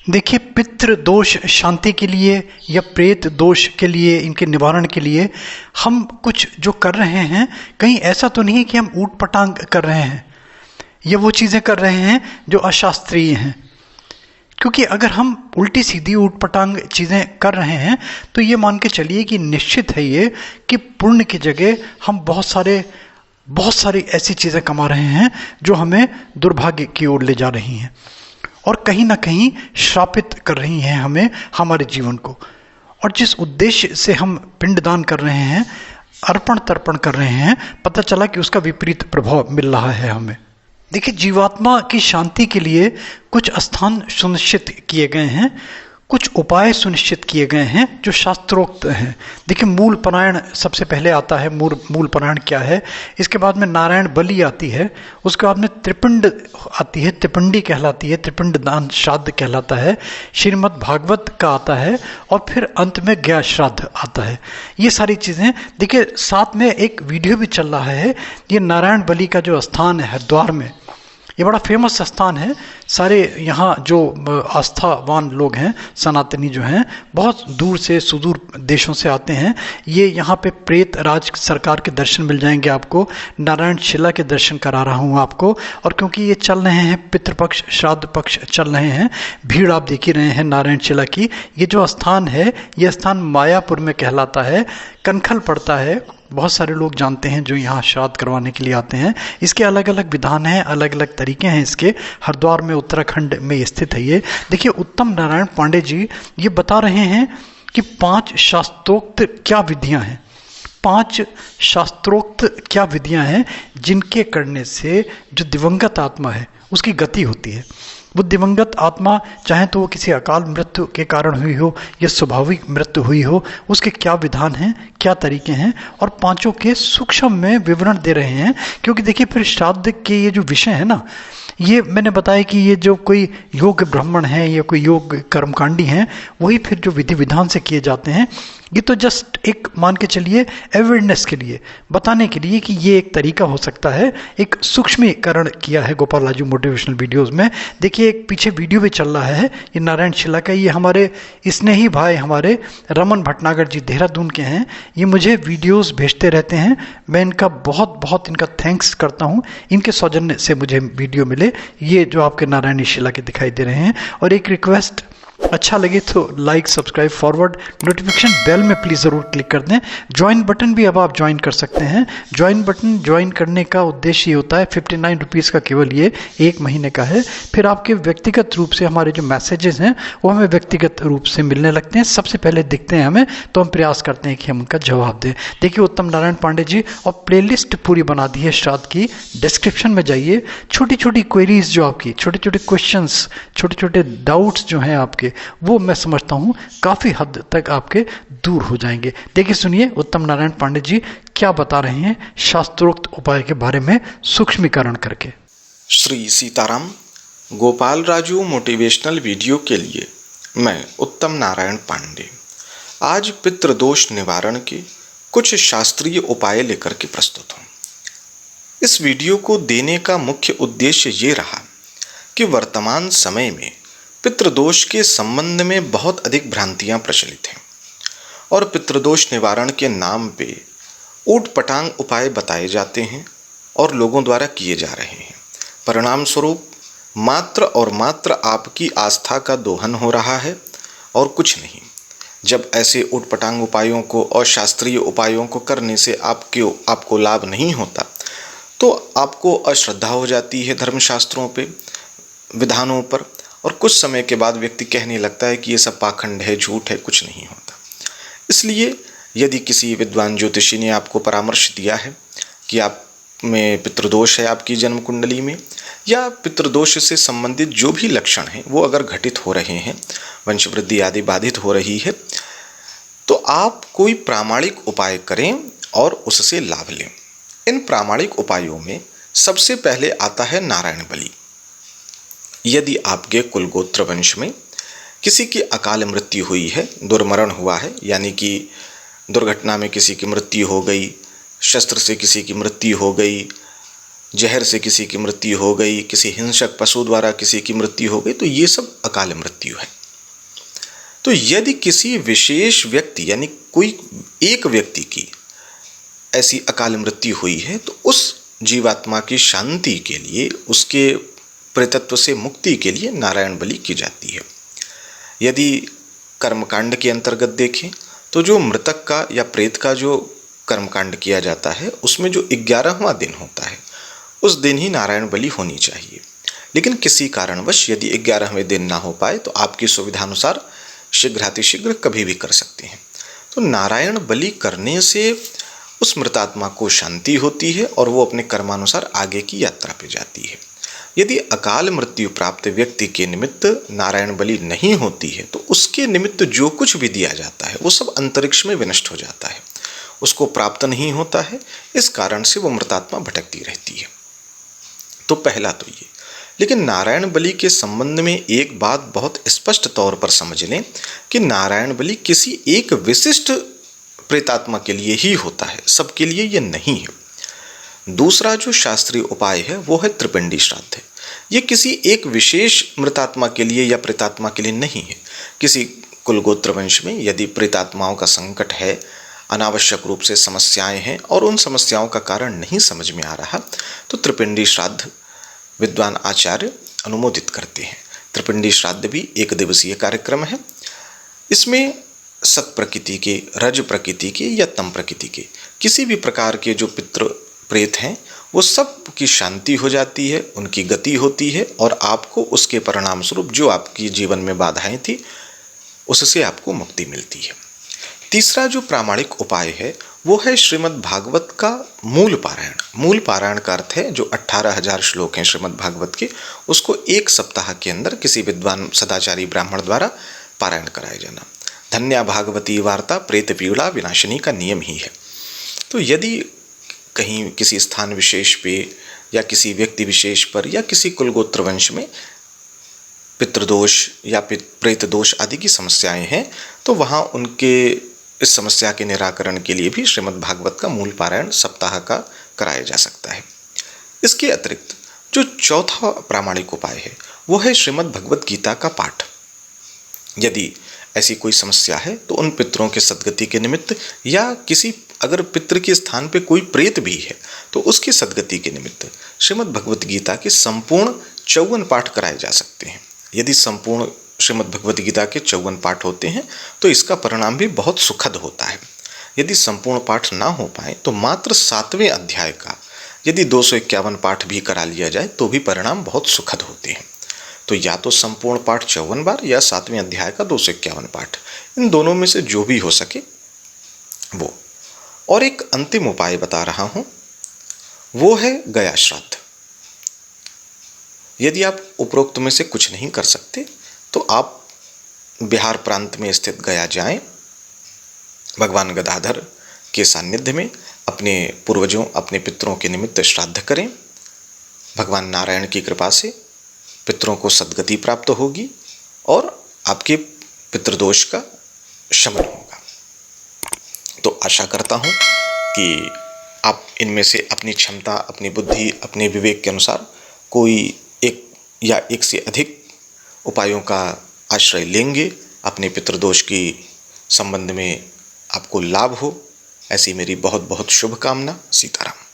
देखिए, पितृ दोष शांति के लिए या प्रेत दोष के लिए, इनके निवारण के लिए हम कुछ जो कर रहे हैं, कहीं ऐसा तो नहीं है कि हम ऊट पटांग कर रहे हैं या वो चीज़ें कर रहे हैं जो अशास्त्रीय हैं। क्योंकि अगर हम उल्टी सीधी ऊट पटांग चीज़ें कर रहे हैं तो ये मान के चलिए कि निश्चित है ये कि पुण्य की जगह हम बहुत सारी ऐसी चीज़ें कमा रहे हैं जो हमें दुर्भाग्य की ओर ले जा रही हैं और कहीं ना कहीं श्रापित कर रही हैं हमें, हमारे जीवन को। और जिस उद्देश्य से हम पिंडदान कर रहे हैं, अर्पण तर्पण कर रहे हैं, पता चला कि उसका विपरीत प्रभाव मिल रहा है हमें। देखिए, जीवात्मा की शांति के लिए कुछ स्थान सुनिश्चित किए गए हैं, कुछ उपाय सुनिश्चित किए गए हैं जो शास्त्रोक्त हैं। देखिए, मूल पारायण सबसे पहले आता है। मूल पारायण क्या है? इसके बाद में नारायण बलि आती है, उसके बाद में त्रिपिंड आती है, त्रिपिंडी कहलाती है, त्रिपिंड दान श्राद्ध कहलाता है, श्रीमद् भागवत का आता है और फिर अंत में गया श्राद्ध आता है। ये सारी चीज़ें देखिए, साथ में एक वीडियो भी चल रहा है। ये नारायण बलि का जो स्थान है हरिद्वार में, ये बड़ा फेमस स्थान है। सारे यहाँ जो आस्थावान लोग हैं, सनातनी जो हैं, बहुत दूर से सुदूर देशों से आते हैं। ये यहाँ पे प्रेत राज सरकार के दर्शन मिल जाएंगे आपको, नारायण शिला के दर्शन करा रहा हूँ आपको। और क्योंकि ये चल रहे हैं, पितृपक्ष श्राद्ध पक्ष चल रहे हैं, भीड़ आप देख ही रहे हैं नारायण शिला की। ये जो स्थान है, ये स्थान मायापुर में कहलाता है, कनखल पड़ता है। बहुत सारे लोग जानते हैं जो यहाँ श्राद्ध करवाने के लिए आते हैं। इसके अलग अलग विधान हैं, अलग अलग तरीके हैं इसके। हरिद्वार में, उत्तराखंड में स्थित है ये। देखिए, उत्तम नारायण पांडे जी ये बता रहे हैं कि 5 शास्त्रोक्त क्या विधियां हैं, 5 शास्त्रोक्त क्या विधियां हैं जिनके करने से जो दिवंगत आत्मा है उसकी गति होती है। वो दिवंगत आत्मा चाहे तो वो किसी अकाल मृत्यु के कारण हुई हो या स्वाभाविक मृत्यु हुई हो, उसके क्या विधान हैं, क्या तरीके हैं, और 5 के सूक्ष्म में विवरण दे रहे हैं। क्योंकि देखिए, फिर श्राद्ध के ये जो विषय है ना, ये मैंने बताया कि ये जो कोई योग ब्राह्मण है या कोई योग कर्मकांडी हैं, वही फिर जो विधि विधान से किए जाते हैं। ये तो जस्ट एक मान के चलिए अवेयरनेस के लिए, बताने के लिए कि ये एक तरीका हो सकता है। एक सूक्ष्मीकरण किया है गोपाल राजू मोटिवेशनल वीडियोस में। देखिए, एक पीछे वीडियो भी चल रहा है, ये नारायण शिला का। ये हमारे स्नेही भाई हमारे रमन भटनागर जी देहरादून के हैं। ये मुझे वीडियोस भेजते रहते हैं, मैं इनका बहुत बहुत इनका थैंक्स करता हूँ। इनके सौजन्य से मुझे वीडियो मिले, ये जो आपके नारायणी शिला के दिखाई दे रहे हैं। और एक रिक्वेस्ट, अच्छा लगे तो like, subscribe, forward, notification bell में प्लीज़ ज़रूर क्लिक कर दें। ज्वाइन बटन भी अब आप ज्वाइन कर सकते हैं। ज्वाइन बटन ज्वाइन करने का उद्देश्य ये होता है, 59 रुपीज़ का केवल ये 1 महीने का है। फिर आपके व्यक्तिगत रूप से हमारे जो मैसेजेस हैं वो हमें व्यक्तिगत रूप से मिलने लगते हैं, सबसे पहले दिखते हैं हमें, तो हम प्रयास करते हैं कि हम उनका जवाब दें। देखिए, उत्तम नारायण पांडे जी और प्लेलिस्ट पूरी बना दी है श्राद्ध की, डिस्क्रिप्शन में जाइए। छोटी छोटी क्वेरीज जो आपकी, छोटे छोटे क्वेश्चंस, छोटे छोटे डाउट्स जो हैं आपके, वो मैं समझता हूं काफी हद तक आपके दूर हो जाएंगे। देखिए, सुनिए उत्तम नारायण पांडे जी क्या बता रहे हैं शास्त्रोक्त उपाय के बारे में सूक्ष्मीकरण करके। श्री सीताराम। गोपाल राजू मोटिवेशनल वीडियो के लिए मैं उत्तम नारायण पांडे आज पितृदोष निवारण के कुछ शास्त्रीय उपाय लेकर के प्रस्तुत हूँ। इस वीडियो को देने का मुख्य उद्देश्य ये रहा कि वर्तमान समय में पितृदोष के संबंध में बहुत अधिक भ्रांतियां प्रचलित हैं और पितृदोष निवारण के नाम पे ऊट पटांग उपाय बताए जाते हैं और लोगों द्वारा किए जा रहे हैं। परिणाम स्वरूप मात्र और मात्र आपकी आस्था का दोहन हो रहा है और कुछ नहीं। जब ऐसे ऊट पटांग उपायों को और शास्त्रीय उपायों को करने से आपको लाभ नहीं होता तो आपको अश्रद्धा हो जाती है धर्मशास्त्रों पे, विधानों पर, और कुछ समय के बाद व्यक्ति कहने लगता है कि ये सब पाखंड है, झूठ है, कुछ नहीं होता। इसलिए यदि किसी विद्वान ज्योतिषी ने आपको परामर्श दिया है कि आप में पितृदोष है आपकी जन्म कुंडली में, या पितृदोष से संबंधित जो भी लक्षण हैं वो अगर घटित हो रहे हैं, वंशवृद्धि आदि बाधित हो रही है, तो आप कोई प्रामाणिक उपाय करें और उससे लाभ लें। इन प्रामाणिक उपायों में सबसे पहले आता है नारायण बलि। यदि आपके कुलगोत्र वंश में किसी की अकाल मृत्यु हुई है, दुर्मरण हुआ है, यानी कि दुर्घटना में किसी की मृत्यु हो गई, शस्त्र से किसी की मृत्यु हो गई, जहर से किसी की मृत्यु हो गई, किसी हिंसक पशु द्वारा किसी की मृत्यु हो गई, तो ये सब अकाल मृत्यु है। तो यदि किसी विशेष व्यक्ति यानी कोई एक व्यक्ति की ऐसी अकाल मृत्यु हुई है तो उस जीवात्मा की शांति के लिए, उसके प्रेतत्व से मुक्ति के लिए नारायण बलि की जाती है। यदि कर्मकांड के अंतर्गत देखें तो जो मृतक का या प्रेत का जो कर्मकांड किया जाता है उसमें जो 11वां दिन होता है उस दिन ही नारायण बलि होनी चाहिए। लेकिन किसी कारणवश यदि 11वें दिन ना हो पाए तो आपकी सुविधानुसार शीघ्रातिशीघ्र कभी भी कर सकते हैं। तो नारायण बलि करने से उस मृतात्मा को शांति होती है और वो अपने कर्मानुसार आगे की यात्रा पे जाती है। यदि अकाल मृत्यु प्राप्त व्यक्ति के निमित्त नारायण बलि नहीं होती है तो उसके निमित्त जो कुछ भी दिया जाता है वो सब अंतरिक्ष में विनष्ट हो जाता है, उसको प्राप्त नहीं होता है। इस कारण से वो मृतात्मा भटकती रहती है। तो पहला तो ये। लेकिन नारायण बलि के संबंध में एक बात बहुत स्पष्ट तौर पर समझ लें कि नारायण बलि किसी एक विशिष्ट प्रेतात्मा के लिए ही होता है, सबके लिए ये नहीं है। दूसरा जो शास्त्रीय उपाय है वो है त्रिपिंडी श्राद्ध। ये किसी एक विशेष मृतात्मा के लिए या प्रेतात्मा के लिए नहीं है। किसी कुलगोत्र वंश में यदि प्रेतात्माओं का संकट है, अनावश्यक रूप से समस्याएं हैं और उन समस्याओं का कारण नहीं समझ में आ रहा तो त्रिपिंडी श्राद्ध विद्वान आचार्य अनुमोदित करते हैं। त्रिपिंडी श्राद्ध भी 1 दिवसीय कार्यक्रम है। इसमें सत प्रकृति के, रज प्रकृति के या तम प्रकृति के किसी भी प्रकार के जो पितृ प्रेत हैं वो सब की शांति हो जाती है, उनकी गति होती है और आपको उसके परिणाम स्वरूप जो आपकी जीवन में बाधाएं थी उससे आपको मुक्ति मिलती है। तीसरा जो प्रामाणिक उपाय है वो है श्रीमद् भागवत का मूल पारायण। मूल पारायण का अर्थ है जो 18,000 श्लोक हैं श्रीमद् भागवत के, उसको 1 सप्ताह के अंदर किसी विद्वान सदाचारी ब्राह्मण द्वारा पारायण कराया जाना। धन्या भागवती वार्ता प्रेत पीड़ा विनाशिनी का नियम ही है। तो यदि कहीं किसी स्थान विशेष पे या किसी व्यक्ति विशेष पर या किसी कुलगोत्र वंश में पितृदोष या प्रेत दोष आदि की समस्याएं हैं तो वहाँ उनके इस समस्या के निराकरण के लिए भी श्रीमद् भागवत का मूल पारायण सप्ताह का कराया जा सकता है। इसके अतिरिक्त जो चौथा प्रामाणिक उपाय है वो है श्रीमद् भगवत गीता का पाठ। यदि ऐसी कोई समस्या है तो उन पितरों के सद्गति के निमित्त या किसी अगर पितृ के स्थान पे कोई प्रेत भी है तो उसकी सद्गति के निमित्त श्रीमद् भगवत गीता के संपूर्ण 54 पाठ कराए जा सकते हैं। यदि संपूर्ण श्रीमद् भगवत गीता के 54 पाठ होते हैं तो इसका परिणाम भी बहुत सुखद होता है। यदि संपूर्ण पाठ ना हो पाए तो मात्र 7वें अध्याय का यदि 251 पाठ भी करा लिया जाए तो भी परिणाम बहुत सुखद होते हैं। तो या तो संपूर्ण पाठ 54 बार या 7वें अध्याय का 251 पाठ, इन दोनों में से जो भी हो सके वो। और एक अंतिम उपाय बता रहा हूं वो है गया श्राद्ध। यदि आप उपरोक्त में से कुछ नहीं कर सकते तो आप बिहार प्रांत में स्थित गया जाएं, भगवान गदाधर के सानिध्य में अपने पूर्वजों अपने पितरों के निमित्त श्राद्ध करें। भगवान नारायण की कृपा से पितरों को सद्गति प्राप्त होगी और आपके पितृदोष का शमन होगा। तो आशा करता हूँ कि आप इनमें से अपनी क्षमता, अपनी बुद्धि, अपने विवेक के अनुसार कोई एक या एक से अधिक उपायों का आश्रय लेंगे। अपने पितृदोष की संबंध में आपको लाभ हो, ऐसी मेरी बहुत बहुत शुभकामना। सीताराम।